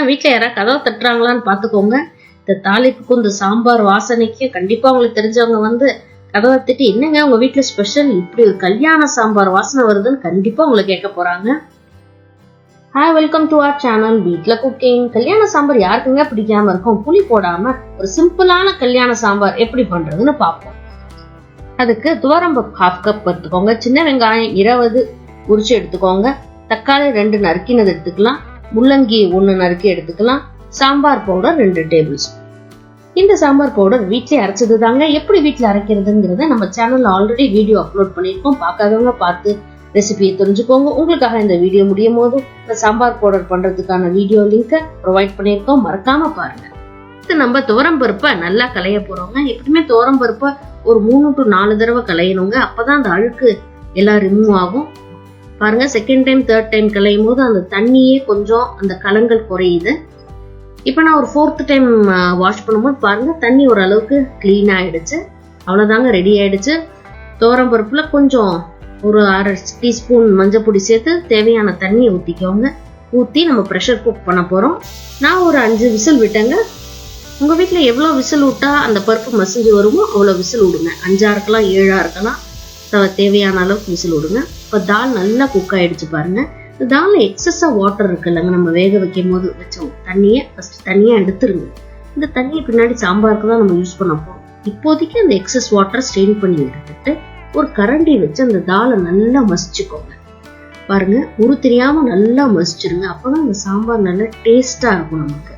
வீட்டுல யாராவது கதவை தட்டுறாங்களான்னு பாத்துக்கோங்க. இந்த தாளிப்புக்கும் இந்த சாம்பார் வாசனைக்கும் கண்டிப்பா உங்களுக்கு தெரிஞ்சவங்க வந்து கதவை தட்டி, என்னங்க உங்க வீட்டுல ஸ்பெஷல் இப்படி ஒரு கல்யாண சாம்பார் வாசனை வருதுன்னு கண்டிப்பா உங்களை கேட்க போறாங்க. Hi, welcome to our channel வீட்ல குக்கிங். கல்யாண சாம்பார் யாருக்குங்க பிடிக்காம இருக்கும்? புளி போடாம ஒரு சிம்பிளான கல்யாண சாம்பார் எப்படி பண்றதுன்னு பார்ப்போம். அதுக்கு துவரம்பருப்பு 1/2 கப் எடுத்துக்கோங்க. சின்ன வெங்காயம் 20 உரிச்சு எடுத்துக்கோங்க. தக்காளி 2 நறுக்கினது எடுத்துக்கலாம். முள்ளங்கி 1 நறுக்கி எடுத்துக்கலாம். Sambar powder 2 table spoon. இந்த சாம்பார் பவுடர் வீட்லயே அரைச்சது தாங்க. எப்படி வீட்டுல அரைக்கிறதுங்கிறத நம்ம சேனல்ல ஆல்ரெடி வீடியோ அப்லோட் பண்ணிருக்கோம். பார்க்காதவங்க பார்த்து ரெசிபியை தெரிஞ்சுக்கோங்க. உங்களுக்காக இந்த வீடியோ முடியும் போது இந்த சாம்பார் பவுடர் பண்றதுக்கான வீடியோ லிங்கை ப்ரொவைட் பண்ணிருக்கோம், மறக்காம பாருங்க. நம்ம துவரம்பருப்பை நல்லா களைய போறோங்க. எப்படியுமே துவரம்பருப்பை ஒரு 3 to 4 தடவை களையணுங்க. அப்பதான் அந்த அழுக்கு எல்லாம் ரிமூவ் ஆகும். பாருங்க, செகண்ட் டைம் தேர்ட் டைம் களையும் போது அந்த தண்ணியே கொஞ்சம் அந்த கலங்கள் குறையுது. இப்ப நான் ஒரு 4th டைம் வாஷ் பண்ணும்போது பாருங்க, தண்ணி ஓரளவுக்கு கிளீன் ஆயிடுச்சு. அவ்வளவுதாங்க, ரெடி ஆயிடுச்சு. துவரம்பருப்புல கொஞ்சம் ஒரு 1/2 டீஸ்பூன் மஞ்சள் பொடி சேர்த்து தேவையான தண்ணியை ஊத்திக்கோங்க. ஊத்தி நம்ம ப்ரெஷர் குக் பண்ண போறோம். நான் ஒரு 5 விசில் விட்டேங்க. உங்க வீட்டுல எவ்வளவு விசில் விட்டா அந்த பருப்பு மசிஞ்சு வருமோ அவ்வளவு விசில் விடுங்க. 5ஆ இருக்கலாம், 7ஆ இருக்கலாம், தேவையான அளவுக்கு விசில் விடுங்க. இப்ப தால் நல்லா குக் ஆயிடுச்சு பாருங்க. இந்த தால்ல எக்ஸஸா வாட்டர் இருக்குல்லங்க, நம்ம வேக வைக்கும் போது வச்சோம் தண்ணியை ஃபர்ஸ்ட் தனியா எடுத்துருங்க. இந்த தண்ணியை பின்னாடி சாம்பாருக்கு தான் நம்ம யூஸ் பண்ண போறோம். இப்போதைக்கு அந்த எக்ஸஸ் வாட்டரை ஸ்ட்ரெயின் பண்ணி எடுத்துட்டு ஒரு கரண்டி வச்சு அந்த தாலை நல்லா மசிச்சுக்கோங்க. பாருங்க, உரு தெரியாம நல்லா மசிச்சிருங்க. அப்பதான் அந்த சாம்பார் நல்லா டேஸ்டா இருக்கும் நமக்கு.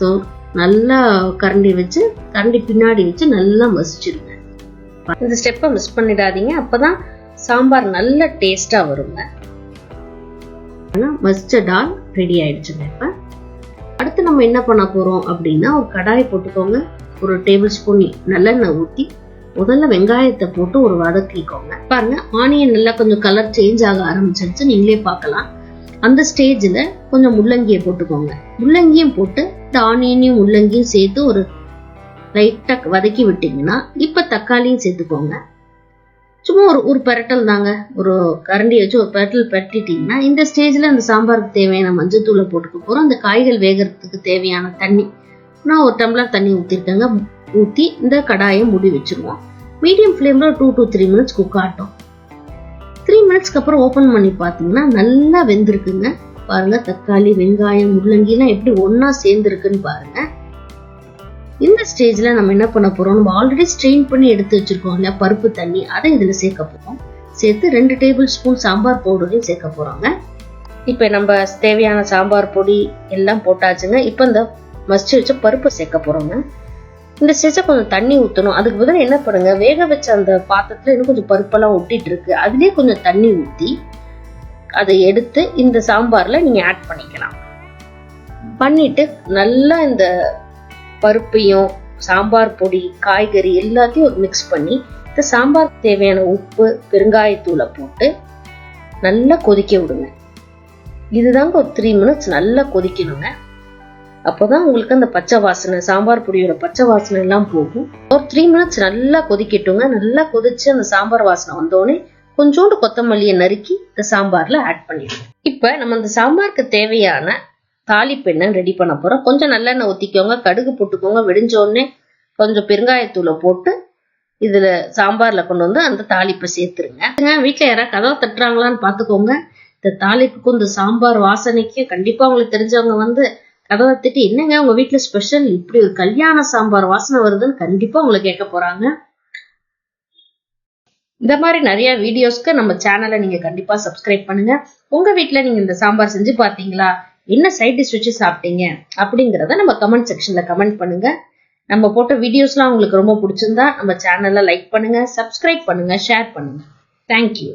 ஸோ நல்லா கரண்டி பின்னாடி வச்சு நல்லா மசிச்சிருங்க. இந்த ஸ்டெப்பை மிஸ் பண்ணிடாதீங்க, அப்பதான் சாம்பார் நல்ல டேஸ்டா வருங்க. மசிச்ச டால் ரெடி ஆயிடுச்சுங்க. இப்ப அடுத்து நம்ம என்ன பண்ண போறோம் அப்படின்னா, ஒரு கடாய் போட்டுக்கோங்க. ஒரு டேபிள் ஸ்பூன் நல்லெண்ணெய் ஊத்தி முதல்ல வெங்காயத்தை போட்டு ஒரு வதக்கிக்கோங்க. பாருங்க, ஆனியன் நல்லா கொஞ்சம் கலர் சேஞ்ச் ஆக ஆரம்பிச்சிருச்சு, நீங்களே பார்க்கலாம். அந்த ஸ்டேஜ்ல கொஞ்சம் முள்ளங்கியை போட்டுக்கோங்க. முள்ளங்கியும் போட்டு இந்த ஆனியனையும் முள்ளங்கியும் சேர்த்து ஒரு லைட்டா வதக்கி விட்டீங்கன்னா இப்ப தக்காளியும் சேர்த்துக்கோங்க. சும்மா ஒரு பெரட்டல் தாங்க, ஒரு கரண்டி வச்சு ஒரு பெரட்டல் பெரட்டிட்டீங்கன்னா இந்த ஸ்டேஜ்ல அந்த சாம்பாருக்கு தேவையான மஞ்சள் தூளை போட்டுக்க போறோம். அந்த காய்கள் வேகிறதுக்கு தேவையான தண்ணி நான் 1 டம்ளர் தண்ணி ஊத்திருக்கேங்க. ஊத்தி இந்த கடாயை மூடி வச்சிருவோம். மீடியம் ஃப்ளேம்ல 2 to 3 மினிட்ஸ் குக் ஆகட்டும். 3 மினிட்ஸ்க்கு அப்புறம் ஓபன் பண்ணி பாத்தீங்கன்னா நல்லா வெந்திருக்குங்க. பாருங்க, தக்காளி, வெங்காயம், முள்ளங்கி எல்லாம் எப்படி ஒன்னா சேர்ந்துருக்குன்னு பாருங்க. இந்த ஸ்டேஜ்ல நம்ம என்ன பண்ண போறோம், நம்ம ஆல்ரெடி ஸ்ட்ரெயின் பண்ணி எடுத்து வச்சிருக்கோம் இல்லையா பருப்பு தண்ணி, அதை இதுல சேர்க்க போறோம். சேர்த்து 2 டேபிள் ஸ்பூன் சாம்பார் பவுடரையும் சேர்க்க போறோங்க. இப்ப நம்ம தேவையான சாம்பார் பொடி எல்லாம் போட்டாச்சுங்க. இப்ப இந்த மசிச்சு வச்ச பருப்பை சேர்க்க போறோங்க. இந்த ஸ்டேஜ கொஞ்சம் தண்ணி ஊற்றணும். அதுக்கு பதிலாக என்ன பண்ணுங்க, வேக வச்ச அந்த பாத்திரத்துல இன்னும் கொஞ்சம் பருப்பெல்லாம் ஒட்டிட்டு இருக்கு, அதுலயே கொஞ்சம் தண்ணி ஊற்றி அதை எடுத்து இந்த சாம்பார்ல நீங்க ஆட் பண்ணிக்கலாம். பண்ணிட்டு நல்லா இந்த பருப்பையும் சாம்பார் பொடி, காய்கறி எல்லாத்தையும் ஒரு மிக்ஸ் பண்ணி இந்த சாம்பார் தேவையான உப்பு, பெருங்காயத்தூளை போட்டு நல்லா கொதிக்க விடுங்க. இதுதாங்க ஒரு 3 மினிட்ஸ் நல்லா கொதிக்கணுங்க. அப்போதான் உங்களுக்கு அந்த பச்சை வாசனை, சாம்பார் பொடியோட பச்சை வாசனை எல்லாம் போகும். ஒரு 3 மினிட்ஸ் நல்லா கொதிக்கட்டுங்க. நல்லா கொதிச்சு அந்த சாம்பார் வாசனை வந்தோடனே கொஞ்சோண்டு கொத்தமல்லியை நறுக்கி இந்த சாம்பார்ல ஆட் பண்ணிடுவோம். இப்ப நம்ம அந்த சாம்பாருக்கு தேவையான தாளிப்பு எண்ணெய் ரெடி பண்ண போறோம். கொஞ்சம் நல்லெண்ணெய் ஊத்திக்கோங்க, கடுகு போட்டுக்கோங்க. வெடிஞ்ச உடனே கொஞ்சம் பெருங்காயத்தூளை போட்டு இதுல சாம்பார்ல கொண்டு வந்து அந்த தாளிப்பை சேர்த்துருங்க. வீட்டுல யாராவது கதவை தட்டுறாங்களான்னு பாத்துக்கோங்க. இந்த தாளிப்புக்கும் இந்த சாம்பார் வாசனைக்கும் கண்டிப்பா உங்களுக்கு தெரிஞ்சவங்க வந்து கதவை தட்டி, என்னங்க உங்க வீட்டுல ஸ்பெஷல் இப்படி ஒரு கல்யாண சாம்பார் வாசனை வருதுன்னு கண்டிப்பா உங்களை கேட்க போறாங்க. இந்த மாதிரி நிறைய வீடியோஸ்க்கு நம்ம சேனலை நீங்க கண்டிப்பா சப்ஸ்கிரைப் பண்ணுங்க. உங்க வீட்டுல நீங்க இந்த சாம்பார் செஞ்சு பாத்தீங்களா, என்ன சைட் டிஷ் வச்சு சாப்பிட்டீங்க அப்படிங்கறத நம்ம கமெண்ட் செக்ஷன்ல கமெண்ட் பண்ணுங்க. நம்ம போட்ட வீடியோஸ்லாம் உங்களுக்கு ரொம்ப பிடிச்சிருந்தா நம்ம சேனலை லைக் பண்ணுங்க, சப்ஸ்கிரைப் பண்ணுங்க, ஷேர் பண்ணுங்க. தேங்க்யூ.